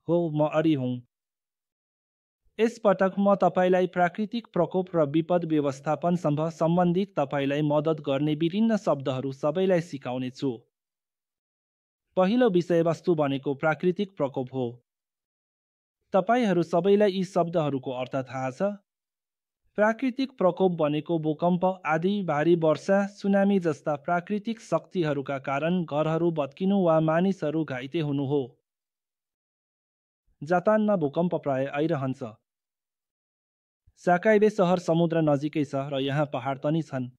हो, म अरी हुँ। यस पटक म तपाईँलाई प्राकृतिक प्रकोप र विपद व्यवस्थापनसँग सम्बन्धित तपाईँलाई मद्दत गर्ने विभिन्न शब्दहरू सबैलाई सिकाउने छु। पहिलो विषयवस्तु भनेको प्राकृतिक प्रकोप हो। तपाईँहरू सबैलाई यी शब्दहरूको अर्थ थाहा छ? प्राकृतिक प्रकोप भनेको भूकम्प, आँधी, भारी वर्षा, सुनामी जस्ता प्राकृतिक शक्तिहरूका कारण घरहरू भत्किनु वा मानिसहरू घाइते हुनु हो। जापानमा भूकम्प प्राय आइरहन्छ। साकाइबे सहर समुद्र नजिकै छ र यहाँ पहाड पनि छन्।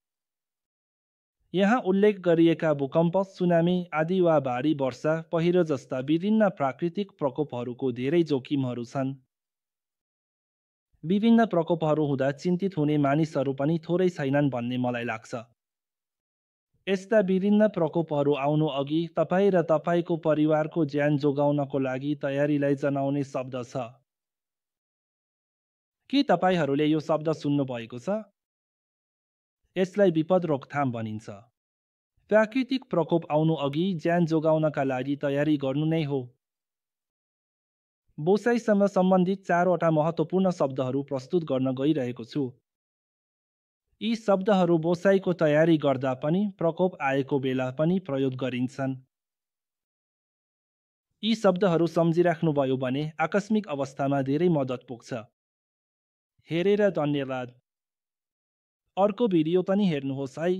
यहाँ उल्लेख गरिएका भूकम्प, सुनामी, आदि वा भारी वर्षा, पहिरो जस्ता विभिन्न प्राकृतिक प्रकोपहरूको धेरै जोखिमहरू छन्। विभिन्न प्रकोपहरू हुँदा चिन्तित हुने मानिसहरू पनि थोरै छैनन् भन्ने मलाई लाग्छ। यस्ता विभिन्न प्रकोपहरू आउनु अघि तपाईँ र तपाईँको परिवारको ज्यान जोगाउनको लागि तयारीलाई जनाउने शब्द छ। के तपाईँहरूले यो शब्द सुन्नुभएको छ? यसलाई विपद रोकथाम भनिन्छ। प्राकृतिक प्रकोप आउनु अघि ज्यान जोगाउनका लागि तयारी गर्नु नै हो। बोसाइसँग सम्बन्धित 4वटा महत्त्वपूर्ण शब्दहरू प्रस्तुत गर्न गइरहेको छु। यी शब्दहरू बोसाइको तयारी गर्दा पनि प्रकोप आएको बेला पनि प्रयोग गरिन्छन्। यी शब्दहरू सम्झिराख्नुभयो भने आकस्मिक अवस्थामा धेरै मद्दत पुग्छ। हेरेर धन्यवाद। अर्को भिडियो पनि हेर्नुहोस् है।